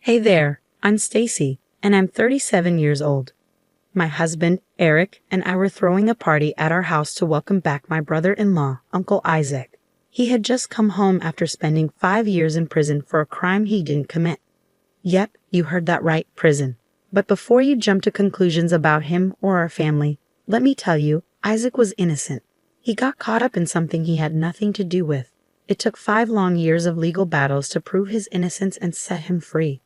Hey there, I'm Stacy, and I'm 37 years old. My husband, Eric, and I were throwing a party at our house to welcome back my brother-in-law, Uncle Isaac. He had just come home after spending 5 years in prison for a crime he didn't commit. Yep, you heard that right, prison. But before you jump to conclusions about him or our family, let me tell you, Isaac was innocent. He got caught up in something he had nothing to do with. It took 5 long years of legal battles to prove his innocence and set him free.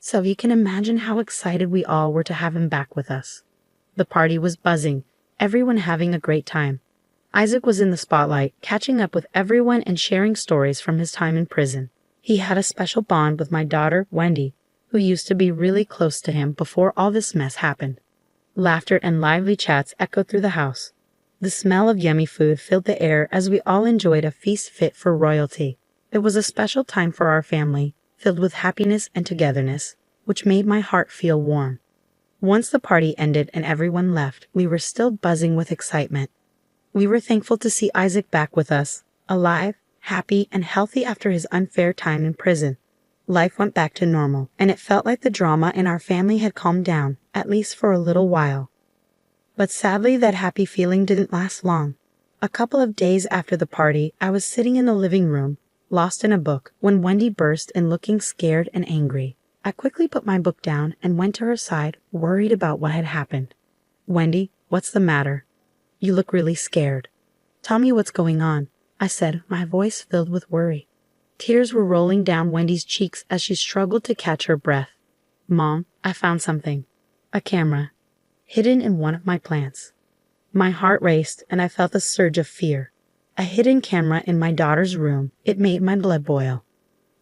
So you can imagine how excited we all were to have him back with us. The party was buzzing, everyone having a great time. Isaac was in the spotlight, catching up with everyone and sharing stories from his time in prison. He had a special bond with my daughter, Wendy, who used to be really close to him before all this mess happened. Laughter and lively chats echoed through the house. The smell of yummy food filled the air as we all enjoyed a feast fit for royalty. It was a special time for our family, filled with happiness and togetherness, which made my heart feel warm. Once the party ended and everyone left, we were still buzzing with excitement. We were thankful to see Isaac back with us, alive, happy, and healthy after his unfair time in prison. Life went back to normal, and it felt like the drama in our family had calmed down, at least for a little while. But sadly, that happy feeling didn't last long. A couple of days after the party, I was sitting in the living room, lost in a book, when Wendy burst in looking scared and angry. I quickly put my book down and went to her side, worried about what had happened. "Wendy, what's the matter? You look really scared. Tell me what's going on," I said, my voice filled with worry. Tears were rolling down Wendy's cheeks as she struggled to catch her breath. "Mom, I found something. A camera. Hidden in one of my plants." My heart raced and I felt a surge of fear. A hidden camera in my daughter's room. It made my blood boil.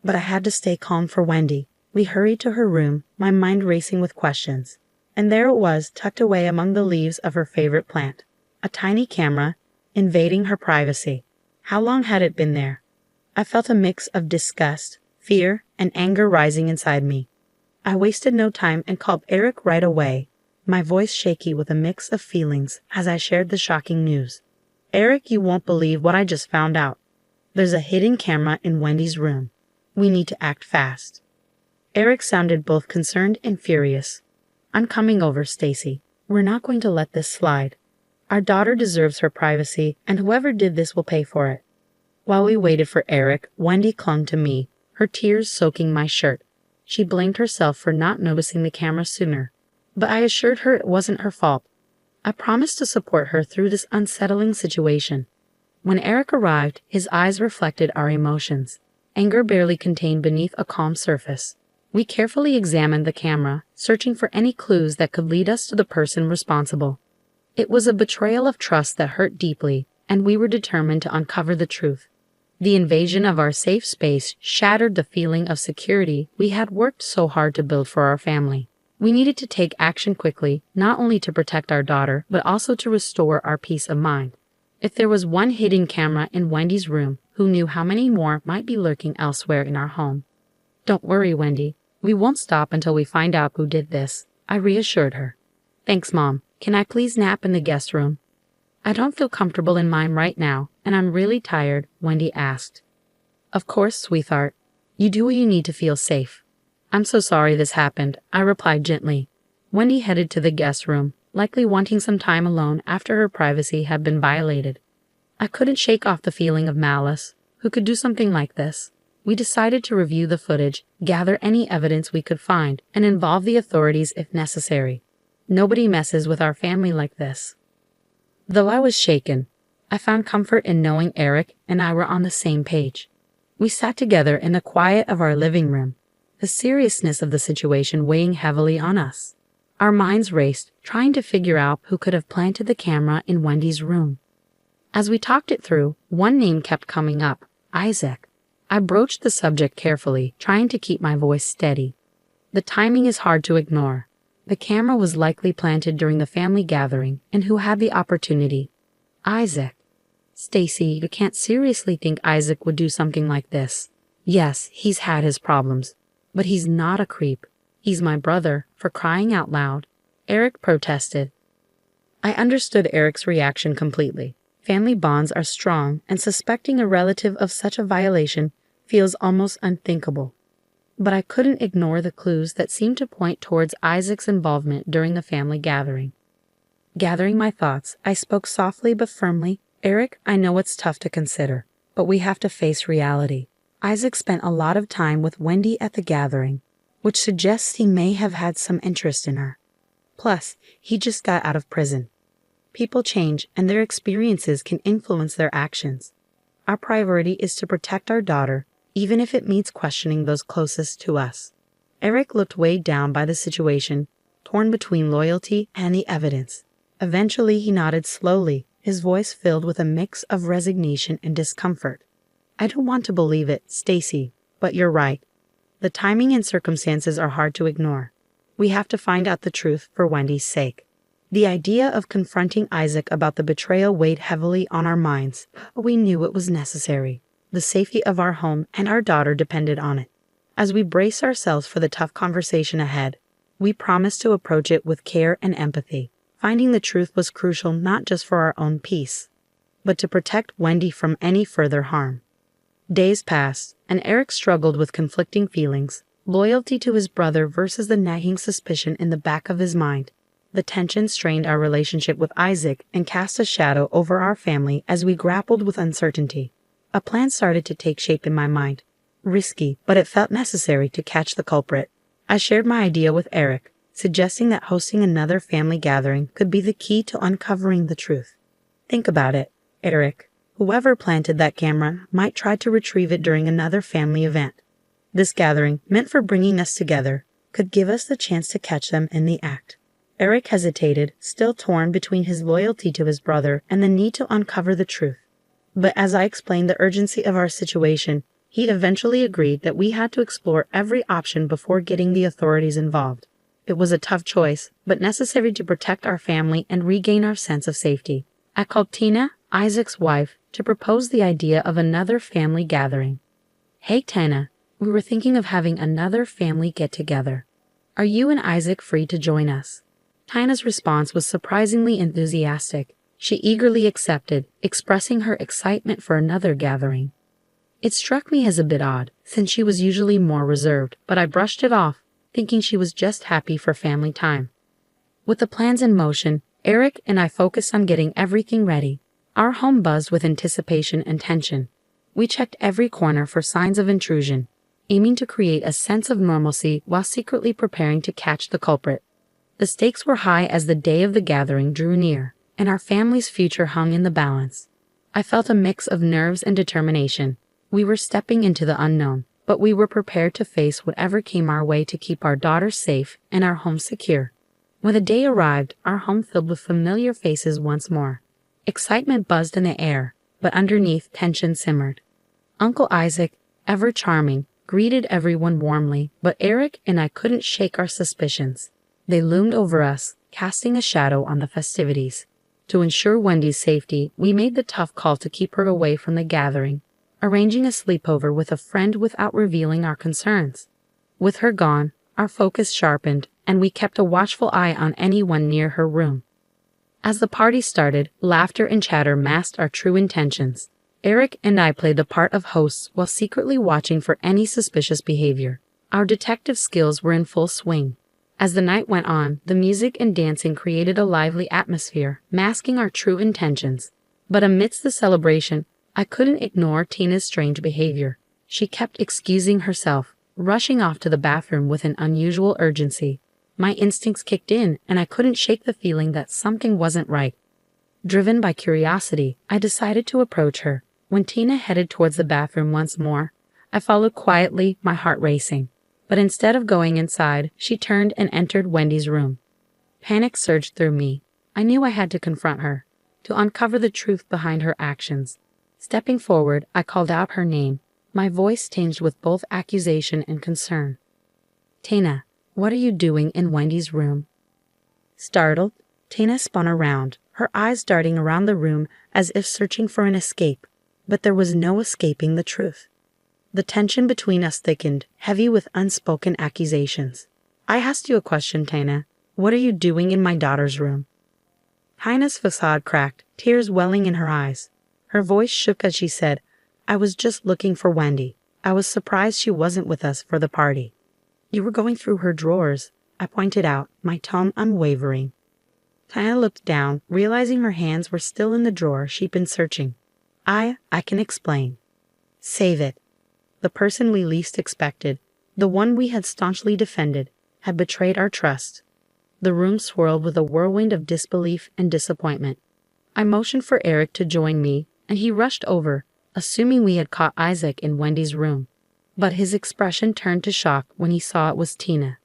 But I had to stay calm for Wendy. We hurried to her room, my mind racing with questions. And there it was, tucked away among the leaves of her favorite plant. A tiny camera, invading her privacy. How long had it been there? I felt a mix of disgust, fear, and anger rising inside me. I wasted no time and called Eric right away, my voice shaky with a mix of feelings as I shared the shocking news. "Eric, you won't believe what I just found out. There's a hidden camera in Wendy's room. We need to act fast." Eric sounded both concerned and furious. "I'm coming over, Stacy. We're not going to let this slide. Our daughter deserves her privacy, and whoever did this will pay for it." While we waited for Eric, Wendy clung to me, her tears soaking my shirt. She blamed herself for not noticing the camera sooner, but I assured her it wasn't her fault. I promised to support her through this unsettling situation. When Eric arrived, his eyes reflected our emotions. Anger barely contained beneath a calm surface. We carefully examined the camera, searching for any clues that could lead us to the person responsible. It was a betrayal of trust that hurt deeply, and we were determined to uncover the truth. The invasion of our safe space shattered the feeling of security we had worked so hard to build for our family. We needed to take action quickly, not only to protect our daughter, but also to restore our peace of mind. If there was one hidden camera in Wendy's room, who knew how many more might be lurking elsewhere in our home? "Don't worry, Wendy. We won't stop until we find out who did this," I reassured her. "Thanks, Mom. Can I please nap in the guest room?" "I don't feel comfortable in mine right now, and I'm really tired," Wendy asked. "Of course, sweetheart. You do what you need to feel safe." "I'm so sorry this happened," I replied gently. Wendy headed to the guest room, likely wanting some time alone after her privacy had been violated. I couldn't shake off the feeling of malice. Who could do something like this? We decided to review the footage, gather any evidence we could find, and involve the authorities if necessary. Nobody messes with our family like this. Though I was shaken, I found comfort in knowing Eric and I were on the same page. We sat together in the quiet of our living room, the seriousness of the situation weighing heavily on us. Our minds raced, trying to figure out who could have planted the camera in Wendy's room. As we talked it through, one name kept coming up: Isaac. I broached the subject carefully, trying to keep my voice steady. The timing is hard to ignore. The camera was likely planted during the family gathering, and who had the opportunity? Isaac. "Stacy, you can't seriously think Isaac would do something like this. Yes, he's had his problems, but he's not a creep. He's my brother, for crying out loud," Eric protested. I understood Eric's reaction completely. Family bonds are strong, and suspecting a relative of such a violation feels almost unthinkable. but I couldn't ignore the clues that seemed to point towards Isaac's involvement during the family gathering. Gathering my thoughts, I spoke softly but firmly. Eric, I know it's tough to consider, but we have to face reality. Isaac spent a lot of time with Wendy at the gathering, which suggests he may have had some interest in her. Plus, he just got out of prison. People change, and their experiences can influence their actions. Our priority is to protect our daughter, even if it means questioning those closest to us. Eric looked weighed down by the situation, torn between loyalty and the evidence. Eventually he nodded slowly, his voice filled with a mix of resignation and discomfort. I don't want to believe it, Stacy, but you're right. The timing and circumstances are hard to ignore. We have to find out the truth for Wendy's sake. The idea of confronting Isaac about the betrayal weighed heavily on our minds, but we knew it was necessary. The safety of our home and our daughter depended on it. As we brace ourselves for the tough conversation ahead, we promised to approach it with care and empathy. Finding the truth was crucial not just for our own peace, but to protect Wendy from any further harm. Days passed, and Eric struggled with conflicting feelings, loyalty to his brother versus the nagging suspicion in the back of his mind. The tension strained our relationship with Isaac and cast a shadow over our family as we grappled with uncertainty. A plan started to take shape in my mind. Risky, but it felt necessary to catch the culprit. I shared my idea with Eric, suggesting that hosting another family gathering could be the key to uncovering the truth. Think about it, Eric. Whoever planted that camera might try to retrieve it during another family event. This gathering, meant for bringing us together, could give us the chance to catch them in the act. Eric hesitated, still torn between his loyalty to his brother and the need to uncover the truth. But as I explained the urgency of our situation, he eventually agreed that we had to explore every option before getting the authorities involved. It was a tough choice, but necessary to protect our family and regain our sense of safety. I called Tina, Isaac's wife, to propose the idea of another family gathering. Hey Tina, we were thinking of having another family get-together. Are you and Isaac free to join us? Tina's response was surprisingly enthusiastic. She eagerly accepted, expressing her excitement for another gathering. It struck me as a bit odd, since she was usually more reserved, but I brushed it off, thinking she was just happy for family time. With the plans in motion, Eric and I focused on getting everything ready. Our home buzzed with anticipation and tension. We checked every corner for signs of intrusion, aiming to create a sense of normalcy while secretly preparing to catch the culprit. The stakes were high as the day of the gathering drew near, and our family's future hung in the balance. I felt a mix of nerves and determination. We were stepping into the unknown, but we were prepared to face whatever came our way to keep our daughter safe and our home secure. When the day arrived, our home filled with familiar faces once more. Excitement buzzed in the air, but underneath tension simmered. Uncle Isaac, ever charming, greeted everyone warmly, but Eric and I couldn't shake our suspicions. They loomed over us, casting a shadow on the festivities. To ensure Wendy's safety, we made the tough call to keep her away from the gathering, arranging a sleepover with a friend without revealing our concerns. With her gone, our focus sharpened, and we kept a watchful eye on anyone near her room. As the party started, laughter and chatter masked our true intentions. Eric and I played the part of hosts while secretly watching for any suspicious behavior. Our detective skills were in full swing. As the night went on, the music and dancing created a lively atmosphere, masking our true intentions. But amidst the celebration, I couldn't ignore Tina's strange behavior. She kept excusing herself, rushing off to the bathroom with an unusual urgency. My instincts kicked in, and I couldn't shake the feeling that something wasn't right. Driven by curiosity, I decided to approach her. When Tina headed towards the bathroom once more, I followed quietly, my heart racing. But instead of going inside, she turned and entered Wendy's room. Panic surged through me. I knew I had to confront her, to uncover the truth behind her actions. Stepping forward, I called out her name, my voice tinged with both accusation and concern. Tina, what are you doing in Wendy's room? Startled, Tina spun around, her eyes darting around the room as if searching for an escape. But there was no escaping the truth. The tension between us thickened, heavy with unspoken accusations. I asked you a question, Tina. What are you doing in my daughter's room? Tina's facade cracked, tears welling in her eyes. Her voice shook as she said, I was just looking for Wendy. I was surprised she wasn't with us for the party. You were going through her drawers, I pointed out, my tone unwavering. Tina looked down, realizing her hands were still in the drawer she'd been searching. I can explain. Save it. The person we least expected, the one we had staunchly defended, had betrayed our trust. The room swirled with a whirlwind of disbelief and disappointment. I motioned for Eric to join me, and he rushed over, assuming we had caught Isaac in Wendy's room. But his expression turned to shock when he saw it was Tina.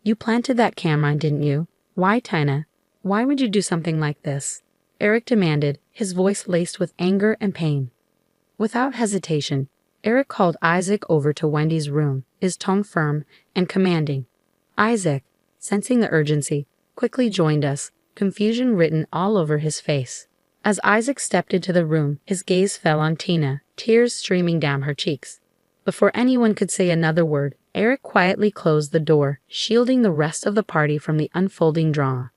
You planted that camera, didn't you? Why, Tina? Why would you do something like this? Eric demanded, his voice laced with anger and pain. Without hesitation, Eric called Isaac over to Wendy's room, his tone firm and commanding. Isaac, sensing the urgency, quickly joined us, confusion written all over his face. As Isaac stepped into the room, his gaze fell on Tina, tears streaming down her cheeks. Before anyone could say another word, Eric quietly closed the door, shielding the rest of the party from the unfolding drama.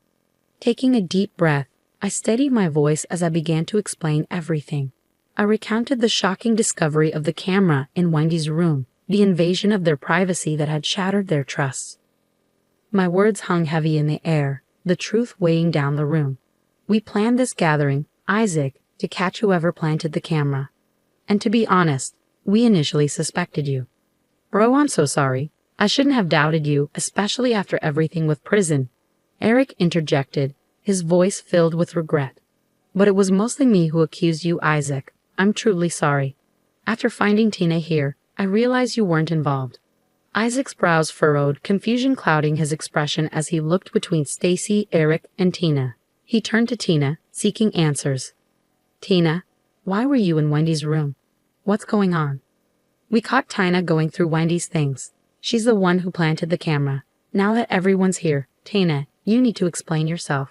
Taking a deep breath, I steadied my voice as I began to explain everything. I recounted the shocking discovery of the camera in Wendy's room, the invasion of their privacy that had shattered their trust. My words hung heavy in the air, the truth weighing down the room. We planned this gathering, Isaac, to catch whoever planted the camera. And to be honest, we initially suspected you. Bro, I'm so sorry. I shouldn't have doubted you, especially after everything with prison. Eric interjected, his voice filled with regret. But it was mostly me who accused you, Isaac. I'm truly sorry. After finding Tina here, I realized you weren't involved. Isaac's brows furrowed, confusion clouding his expression as he looked between Stacy, Eric, and Tina. He turned to Tina, seeking answers. Tina, why were you in Wendy's room? What's going on? We caught Tina going through Wendy's things. She's the one who planted the camera. Now that everyone's here, Tina, you need to explain yourself.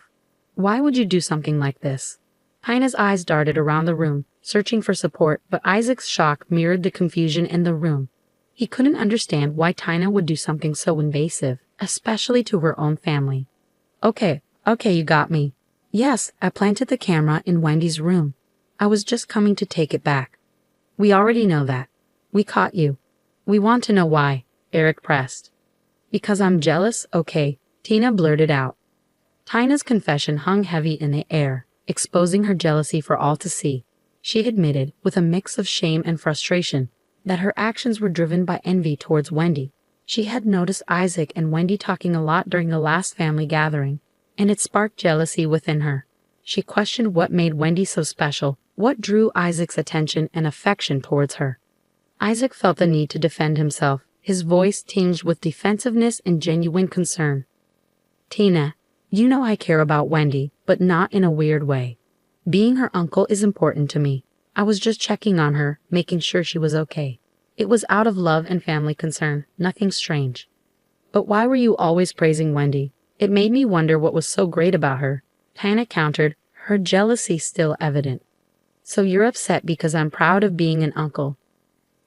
Why would you do something like this? Tina's eyes darted around the room, searching for support, but Isaac's shock mirrored the confusion in the room. He couldn't understand why Tina would do something so invasive, especially to her own family. Okay, you got me. Yes, I planted the camera in Wendy's room. I was just coming to take it back. We already know that. We caught you. We want to know why, Eric pressed. Because I'm jealous, okay, Tina blurted out. Tina's confession hung heavy in the air, exposing her jealousy for all to see. She admitted, with a mix of shame and frustration, that her actions were driven by envy towards Wendy. She had noticed Isaac and Wendy talking a lot during the last family gathering, and it sparked jealousy within her. She questioned what made Wendy so special, what drew Isaac's attention and affection towards her. Isaac felt the need to defend himself, his voice tinged with defensiveness and genuine concern. Tina, you know I care about Wendy, but not in a weird way. Being her uncle is important to me. I was just checking on her, making sure she was okay. It was out of love and family concern, nothing strange. But why were you always praising Wendy? It made me wonder what was so great about her. Tina countered, her jealousy still evident. So you're upset because I'm proud of being an uncle.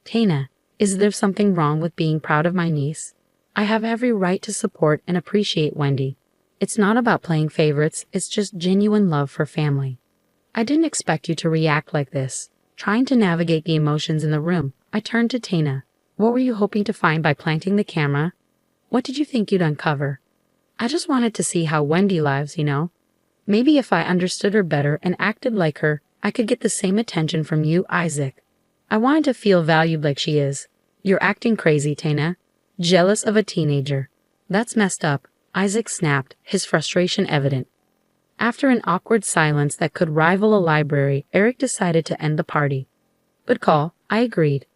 Tina, is there something wrong with being proud of my niece? I have every right to support and appreciate Wendy. It's not about playing favorites, it's just genuine love for family. I didn't expect you to react like this. Trying to navigate the emotions in the room, I turned to Tina. What were you hoping to find by planting the camera? What did you think you'd uncover? I just wanted to see how Wendy lives, you know. Maybe if I understood her better and acted like her, I could get the same attention from you, Isaac. I wanted to feel valued like she is. You're acting crazy, Tina. Jealous of a teenager. That's messed up, Isaac snapped, his frustration evident. After an awkward silence that could rival a library, Eric decided to end the party. Good call, I agreed.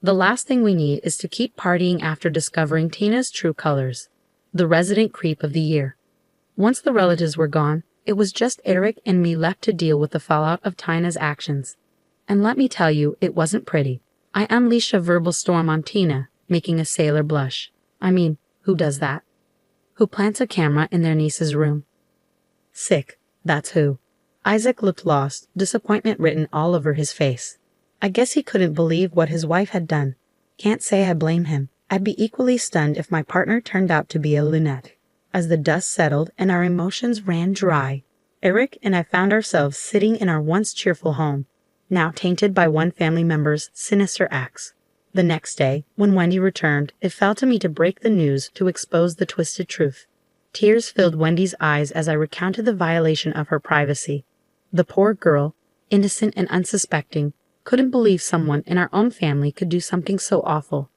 The last thing we need is to keep partying after discovering Tina's true colors. The resident creep of the year. Once the relatives were gone, it was just Eric and me left to deal with the fallout of Tina's actions. And let me tell you, it wasn't pretty. I unleashed a verbal storm on Tina, making a sailor blush. I mean, who does that? Who plants a camera in their niece's room? Sick, that's who. Isaac looked lost, disappointment written all over his face. I guess he couldn't believe what his wife had done. Can't say I blame him. I'd be equally stunned if my partner turned out to be a lunatic. As the dust settled and our emotions ran dry, Eric and I found ourselves sitting in our once cheerful home, now tainted by one family member's sinister acts. The next day, when Wendy returned, it fell to me to break the news, to expose the twisted truth. Tears filled Wendy's eyes as I recounted the violation of her privacy. The poor girl, innocent and unsuspecting, couldn't believe someone in our own family could do something so awful.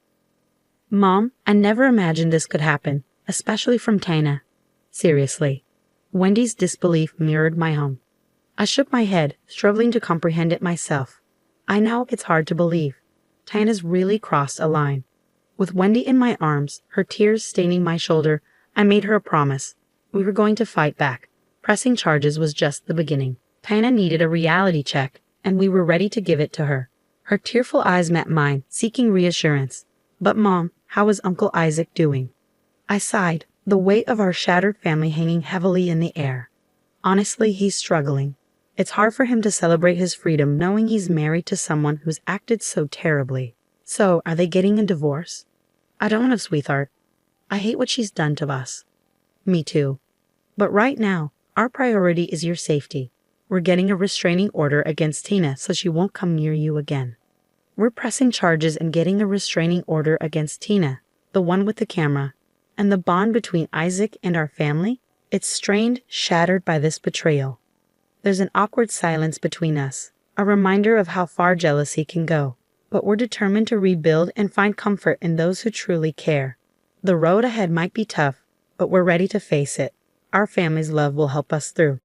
Mom, I never imagined this could happen, especially from Tina. Seriously. Wendy's disbelief mirrored my own. I shook my head, struggling to comprehend it myself. I know it's hard to believe. Tina's really crossed a line. With Wendy in my arms, her tears staining my shoulder, I made her a promise. We were going to fight back. Pressing charges was just the beginning. Tina needed a reality check, and we were ready to give it to her. Her tearful eyes met mine, seeking reassurance. But Mom, how is Uncle Isaac doing? I sighed, the weight of our shattered family hanging heavily in the air. Honestly, he's struggling. It's hard for him to celebrate his freedom knowing he's married to someone who's acted so terribly. So, are they getting a divorce? I don't know, sweetheart. I hate what she's done to us. Me too. But right now, our priority is your safety. We're getting a restraining order against Tina so she won't come near you again. We're pressing charges and getting a restraining order against Tina, the one with the camera. And the bond between Isaac and our family? It's strained, shattered by this betrayal. There's an awkward silence between us, a reminder of how far jealousy can go. But we're determined to rebuild and find comfort in those who truly care. The road ahead might be tough, but we're ready to face it. Our family's love will help us through.